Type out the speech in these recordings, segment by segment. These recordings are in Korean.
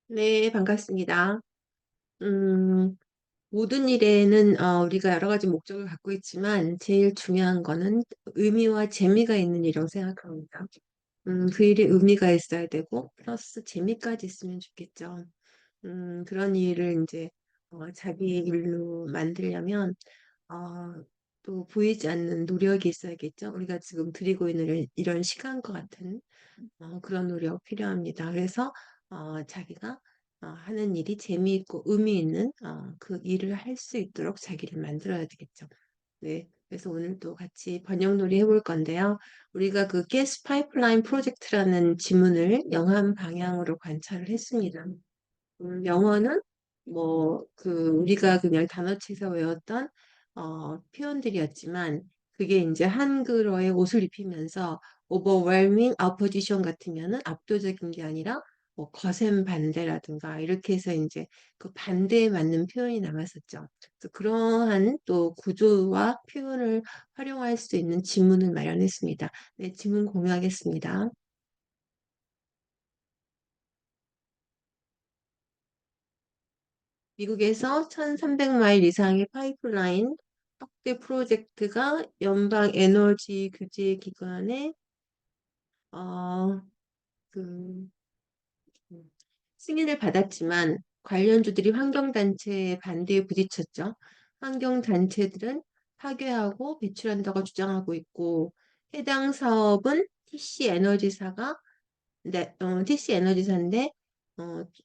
네, 반갑습니다. 음, 모든 일에는 우리가 여러 가지 목적을 갖고 있지만 제일 중요한 거는 의미와 재미가 있는 일이라고 생각합니다. 그 일에 의미가 있어야 되고 플러스 재미까지 있으면 좋겠죠. 그런 일을 이제 자기 일로 만들려면 또 보이지 않는 노력이 있어야겠죠. 우리가 지금 드리고 있는 이런 시간과 같은 그런 노력 필요합니다. 그래서 자기가 하는 일이 재미있고 의미 있는 그 일을 할 수 있도록 자기를 만들어야 되겠죠. 네. 그래서 오늘 또 같이 번역놀이 해볼 건데요. 우리가 그 가스 파이프라인 프로젝트라는 지문을 영한 방향으로 관찰을 했습니다. 영어는 뭐 그 우리가 그냥 단어책에서 외웠던 표현들이었지만 그게 이제 한글어에 옷을 입히면서 overwhelming opposition 같으면은 압도적인 게 아니라 뭐 거센 반대라든가 이렇게 해서 이제 그 반대에 맞는 표현이 남았었죠. 그래서 그러한 또 구조와 표현을 활용할 수 있는 지문을 마련했습니다. 네, 지문 공유하겠습니다. 미국에서 1300마일 이상의 파이프라인 확대 프로젝트가 연방 에너지 규제 기관의 어, 그, 승인을 받았지만 관련주들이 환경단체의 반대에 부딪혔죠. 환경단체들은 파괴하고 배출한다고 주장하고 있고 해당 사업은 TC 에너지사가 네, TC 에너지사인데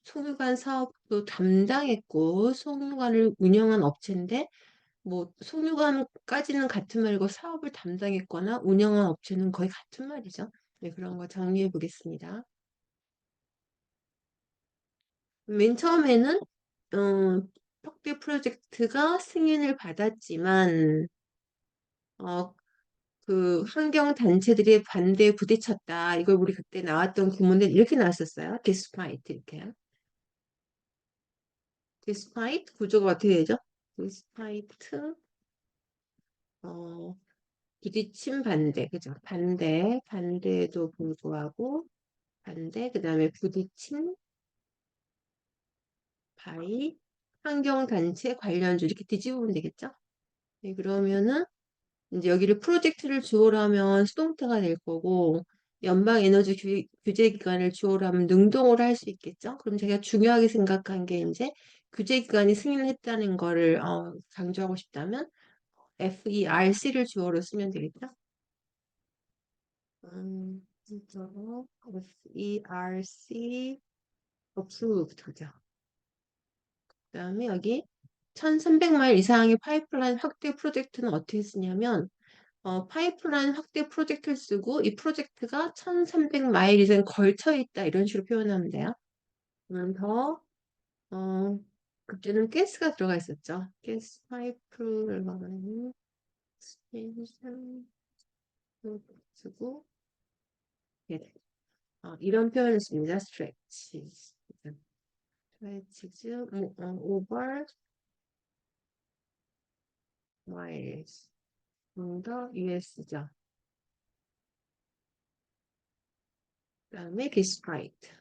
송유관 사업도 담당했고 송유관을 운영한 업체인데 뭐 송유관까지는 같은 말이고 사업을 담당했거나 운영한 업체는 거의 같은 말이죠. 네, 그런 거 정리해 보겠습니다. 맨 처음에는 턱대 프로젝트가 승인을 받았지만 어, 그 환경 단체들의 반대에 부딪혔다. 이걸 우리 그때 나왔던 구문에 이렇게 나왔었어요. despite 이렇게요. despite 구조가 어떻게 되죠? despite 어, 부딪힘 반대, 그죠? 반대에도 불구하고 반대, 그다음에 부딪힌 바이 환경 단체 관련주 이렇게 뒤집으면 되겠죠? 네, 그러면은 이제 여기를 프로젝트를 주어로 하면 수동태가 될 거고 연방 에너지 규제 기관을 주어로 하면 능동으로 할 수 있겠죠? 그럼 제가 중요하게 생각한 게 이제 규제 기관이 승인을 했다는 거를 강조하고 싶다면 FERC를 주어로 쓰면 되겠죠? 진짜로 FERC approved 죠. 그다음에 여기 1300마일 이상의 파이프라인 확대 프로젝트는 어떻게 쓰냐면 파이프라인 확대 프로젝트를 쓰고 이 프로젝트가 1300마일 이상 걸쳐 있다 이런 식으로 표현하면 돼요. 그러면 더 그때는 가스가 들어가 있었죠. 가스 파이프를 말하는 스테이션 쓰고 이런 표현을 씁니다. stretch, stretches over miles 더 US죠. 그다음에 despite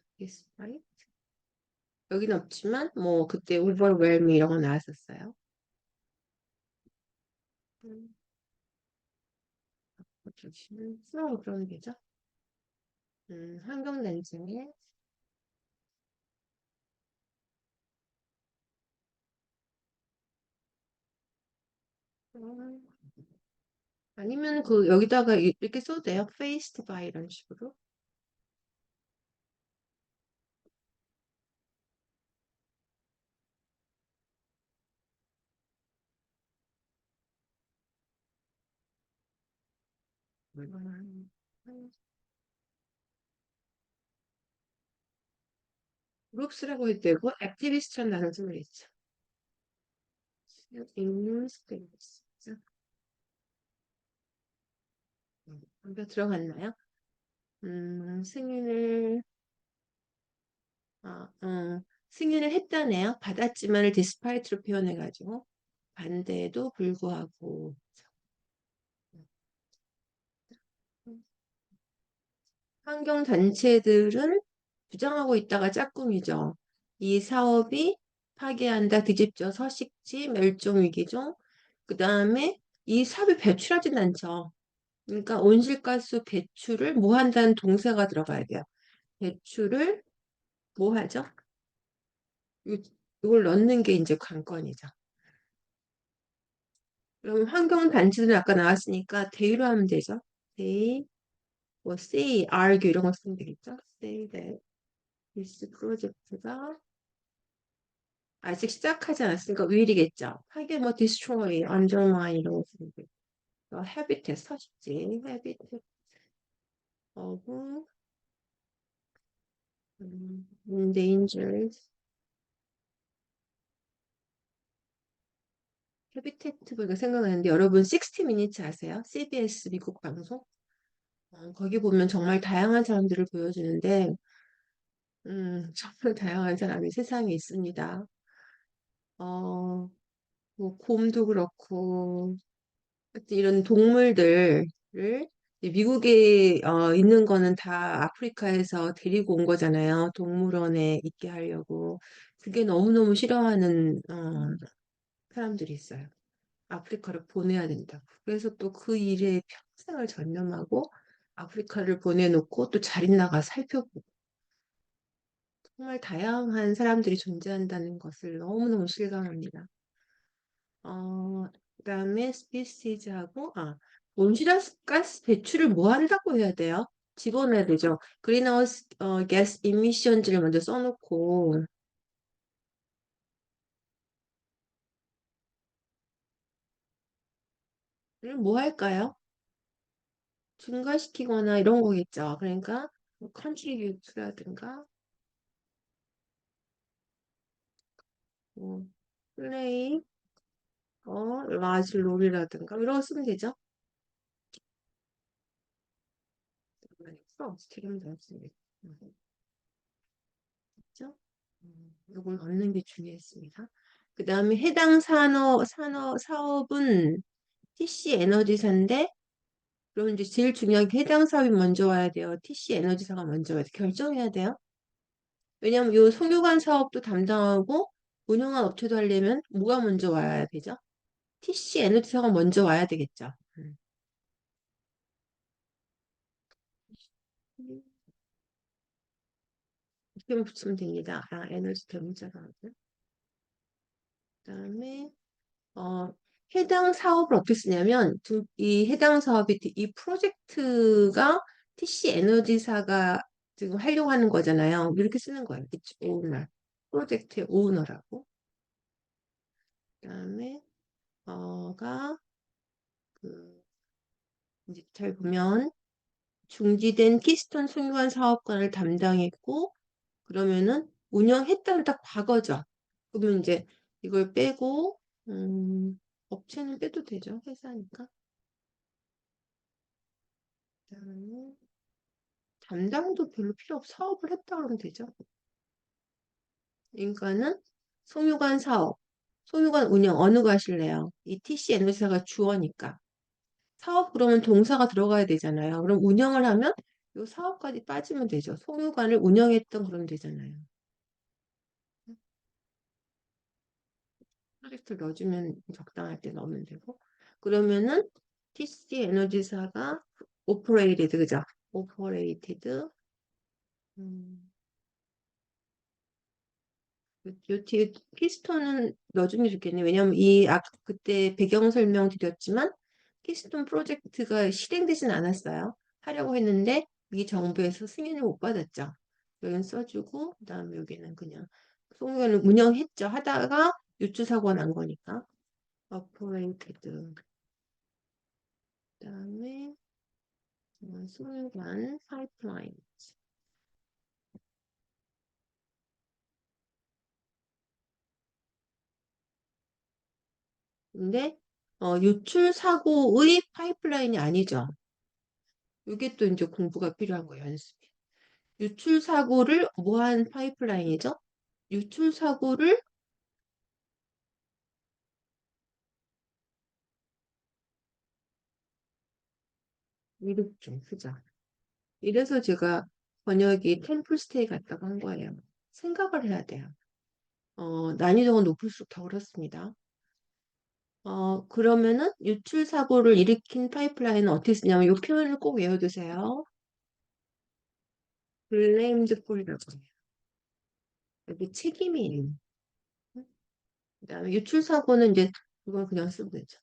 여기는 없지만 뭐 그때 overwhelm 이런 거 나왔었어요. 음, 그런 게죠. 환경단체에 음, 아니면 그 여기다가 이렇게 써도 돼요. faced by 이런 식으로. 음, groups라고 해도 되고 activist라는 단어 쓰면 있죠. in space. 한번 들어갔나요? 승인을 승인을 했다네요. 받았지만을 despite로 표현해가지고 반대에도 불구하고 환경 단체들은 주장하고 있다가 짝꿍이죠. 이 사업이 파괴한다, 뒤집죠, 서식지, 멸종 위기종. 그 다음에 이 사업이 배출하진 않죠. 그러니까 온실가스 배출을 뭐 한다는 동사가 들어가야 돼요. 배출을 뭐 하죠? 이걸 넣는 게 이제 관건이죠. 그럼 환경 단체들은 아까 나왔으니까 they로 하면 되죠. they, 뭐 say, argue 이런 거 쓰면 되겠죠. say that this project가 아직 시작하지 않았으니까 will이겠죠. 하게 뭐 destroy, undermine 이런 거 쓰면 되고 habitat 서식지, habitat of endangered habitat 보니까 생각나는데 여러분 60 Minutes 아세요? CBS 미국 방송? 거기 보면 정말 다양한 사람들을 보여주는데 정말 다양한 사람이 세상에 있습니다. 어, 뭐 곰도 그렇고 하여튼 이런 동물들을 이제 미국에 있는 거는 다 아프리카에서 데리고 온 거잖아요. 동물원에 있게 하려고. 그게 너무너무 싫어하는 사람들이 있어요. 아프리카를 보내야 된다고. 그래서 또 그 일에 평생을 전념하고 아프리카를 보내놓고 또 잘 있나가 살펴보고 정말 다양한 사람들이 존재한다는 것을 너무너무 실감합니다. 그다음에 스피시즈하고 온실가스 배출을 뭐 한다고 해야 돼요? 집어넣어야 되죠. 그린하우스 가스 이미션즈를 먼저 써놓고 뭐 할까요? 증가시키거나 이런 거겠죠. 그러니까 컨트리뷰트라든가 뭐 플레이 라지 롤이라든가 이런 거 쓰면 되죠. 스티름 잡습니다. 그죠? 이걸 넣는 게 중요했습니다. 그 다음에 해당 사업은 TC 에너지사인데, 그럼 이제 제일 중요한 게 해당 사업이 먼저 와야 돼요. TC 에너지사가 먼저 와야 돼. 결정해야 돼요. 왜냐면 요 송유관 사업도 담당하고 운영한 업체도 하려면 뭐가 먼저 와야 되죠? TC 에너지사가 먼저 와야 되겠죠. 이렇게 붙이면 됩니다. 에너지 대문자가. 그다음에 해당 사업을 어떻게 쓰냐면 이 해당 사업이 이 프로젝트가 TC 에너지사가 지금 하려고 하는 거잖아요. 이렇게 쓰는 거예요. its owner. 프로젝트의 오너라고. 그다음에 어가 그 이제 잘 보면 중지된 키스톤 송유관 사업관을 담당했고 그러면은 운영했다는 딱 과거죠. 그러면 이제 이걸 빼고 업체는 빼도 되죠. 회사니까. 그다음에 담당도 별로 필요 없어. 사업을 했다 그러면 되죠. 그러니까는 송유관 사업, 송유관 운영 어느 거 하실래요? 이 TC 에너지사가 주어니까. 사업 그러면 동사가 들어가야 되잖아요. 그럼 운영을 하면 이 사업까지 빠지면 되죠. 송유관을 운영했던 그러면 되잖아요. 프로젝트를 넣어주면 적당할 때 넣으면 되고. 그러면은 TC 에너지사가 operated, 그죠? operated. 음, 요 뒤에 키스톤은 넣어주는 게 좋겠네. 왜냐면 그때 배경 설명 드렸지만 키스톤 프로젝트가 실행되진 않았어요. 하려고 했는데 미 정부에서 승인을 못 받았죠. 여기는 써주고 그다음에 여기는 그냥 송유관을 운영했죠. 하다가 유출 사고가 난 거니까. operated. 그다음에 송유관 파이프라인. 근데 유출 사고의 파이프라인이 아니죠. 이게 또 이제 공부가 필요한 거예요, 연습이. 유출 사고를 뭐한 파이프라인이죠? 유출 사고를 이렇게 좀 쓰자. 이래서 제가 번역이 템플스테이 같다고 한 거예요. 생각을 해야 돼요. 난이도가 높을수록 더 그렇습니다. 그러면은 유출 사고를 일으킨 파이프라인은 어떻게 쓰냐면 이 표현을 꼭 외워두세요. blamed for이라고 해요. 여기 책임이 있는. 그다음에 유출 사고는 이제 그건 그냥 쓰면 되죠.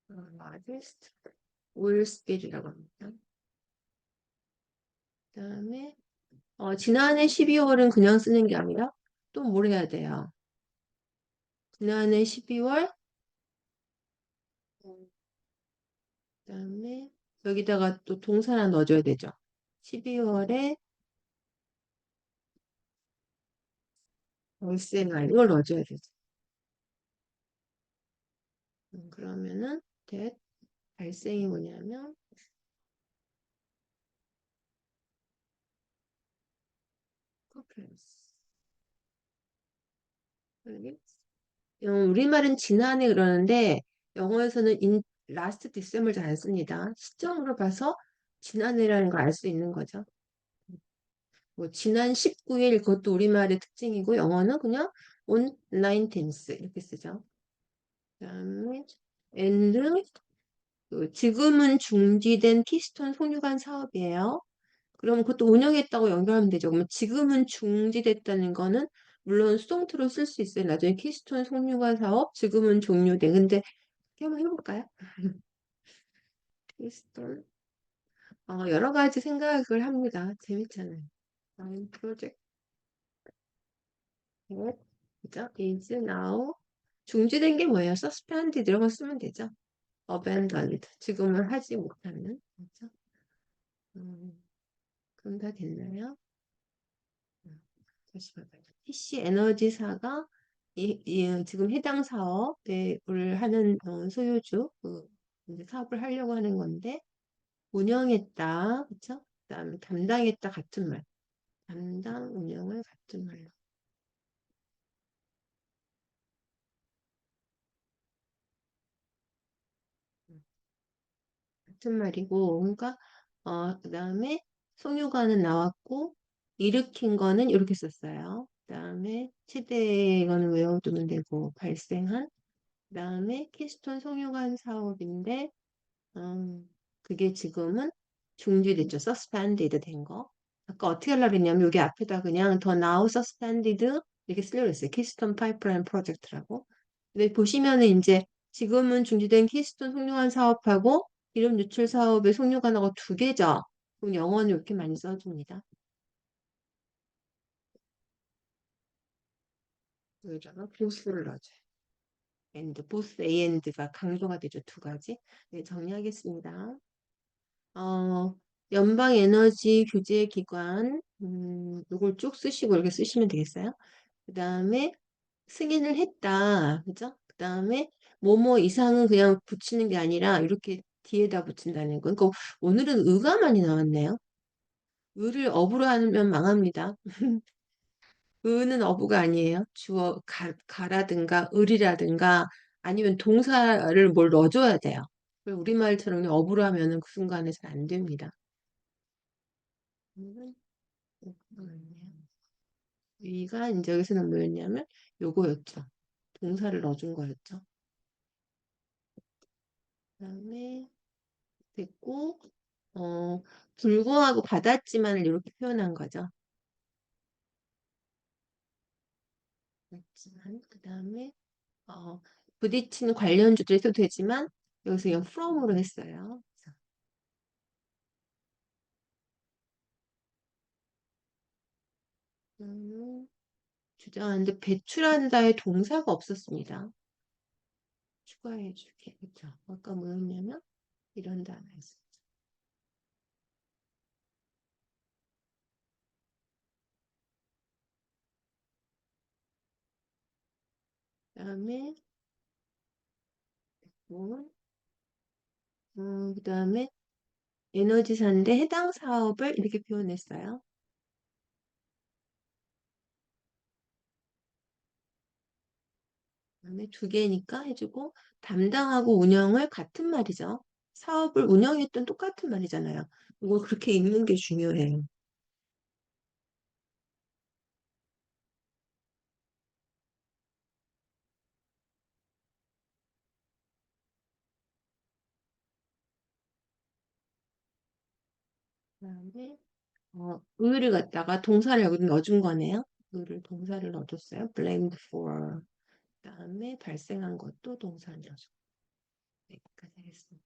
largest oil spill이라고 합니다. 그다음에 지난해 12월은 그냥 쓰는 게 아니라 또 뭘 해야 돼요? 지난해 12월 그다음에 여기다가 또 동사 하나 넣어줘야 되죠. 12월에 월세날 이걸 넣어줘야 되죠. 그러면은 that 발생이 뭐냐면 conference. 우리말은 지난해 그러는데 영어에서는 last December 잘 안 씁니다. 시점으로 봐서 지난해라는 걸 알 수 있는 거죠. 뭐 지난 19일 그것도 우리말의 특징이고 영어는 그냥 on 19th 이렇게 쓰죠. 그다음에 and 지금은 중지된 키스톤 송유관 사업이에요. 그러면 그것도 운영했다고 연결하면 되죠. 그러면 지금은 중지됐다는 거는 물론 수동태로 쓸 수 있어요. 나중에 키스톤 송유관 사업 지금은 종료돼. 근데 한번 해볼까요? 키스톤 여러 가지 생각을 합니다. 재밌잖아요. 프로젝트 그죠? is now 중지된 게 뭐예요? suspended 이런 거 쓰면 되죠. abandoned 지금은 하지 못하는 그죠? 그럼 다 됐나요? 다시 봐봐요. PC 에너지사가 지금 해당 사업을 하는 소유주 이제 사업을 하려고 하는 건데 운영했다, 그렇죠? 그다음에 담당했다 같은 말, 담당 운영을 같은 말로 같은 말이고, 그러니까 그다음에 송유관은 나왔고 일으킨 거는 이렇게 썼어요. 그다음에 최대 이거는 외워두면 되고 발생한 그다음에 키스톤 송유관 사업인데 그게 지금은 중지됐죠. suspended 된 거. 아까 어떻게 하려고 했냐면 여기 앞에다 그냥 더 now suspended 이렇게 쓰려고 했어요. 키스톤 파이프라인 프로젝트라고. 근데 보시면은 이제 지금은 중지된 키스톤 송유관 사업하고 기름 유출 사업의 송유관하고 두 개죠. 그럼 영어는 이렇게 많이 써줍니다. 여기다가 보스를 넣어줘요. and, 보스 A and가 강조가 되죠. 두 가지. 네, 정리하겠습니다. 연방 에너지 규제 기관, 요걸 쭉 쓰시고 이렇게 쓰시면 되겠어요. 그 다음에 승인을 했다. 그죠? 그 다음에 뭐뭐 이상은 그냥 붙이는 게 아니라 이렇게 뒤에다 붙인다는 거. 그러니까 오늘은 의가 많이 나왔네요. 의를 업으로 하면 망합니다. 의는 어부가 아니에요. 주어 가라든가 을이라든가 아니면 동사를 뭘 넣어줘야 돼요. 우리말처럼 그냥 어부로 하면은 그 순간에 잘 안 됩니다. 위가 이제 여기서는 뭐였냐면 요거였죠. 동사를 넣어준 거였죠. 그다음에 됐고 불구하고 받았지만을 이렇게 표현한 거죠. 받았지만 그다음에 부딪힌 관련주도 해도 되지만 여기서 그냥 from으로 했어요. 주장하는데 배출한다의 동사가 없었습니다. 추가해 줄게. 그렇죠. 아까 뭐였냐면 이런 단어였어요. 그다음에 그다음에 에너지사인데 해당 사업을 이렇게 표현했어요. 그다음에 두 개니까 해주고 담당하고 운영을 같은 말이죠. 사업을 운영했던 똑같은 말이잖아요. 이거 그렇게 읽는 게 중요해요. 그다음에 의를 갖다가 동사를 여기 넣어준 거네요. 의를 동사를 넣어줬어요. blamed for. 그다음에 발생한 것도 동사를 넣어줘. 네, 여기까지 하겠습니다.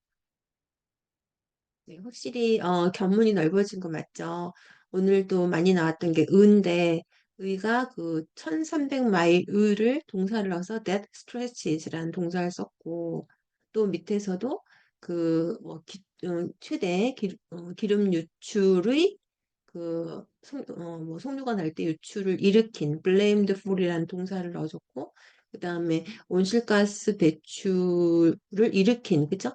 네, 확실히 견문이 넓어진 거 맞죠? 오늘도 많이 나왔던 게 의인데 의가 그 1300마일 의를 동사를 넣어서 that stretches라는 동사를 썼고 또 밑에서도 최대 기름 유출의 뭐 석유가 날 때 유출을 일으킨 blamed for이라는 동사를 넣어줬고 그다음에 온실가스 배출을 일으킨 그죠?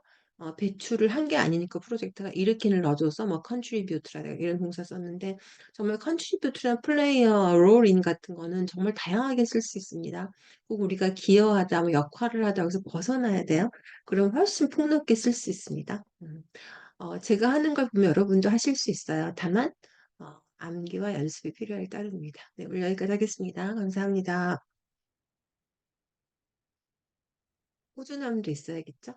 배출을 한 게 아니니까 프로젝트가 일으킨을 넣어줘서 뭐 contribute라든가 이런 동사 썼는데 정말 contribute나 play a role in 같은 거는 정말 다양하게 쓸 수 있습니다. 꼭 우리가 기여하다, 뭐 역할을 하다 여기서 벗어나야 돼요. 그럼 훨씬 폭넓게 쓸 수 있습니다. 제가 하는 걸 보면 여러분도 하실 수 있어요. 다만 암기와 연습이 필요할 따름입니다. 네, 오늘 여기까지 하겠습니다. 감사합니다. 꾸준함도 있어야겠죠?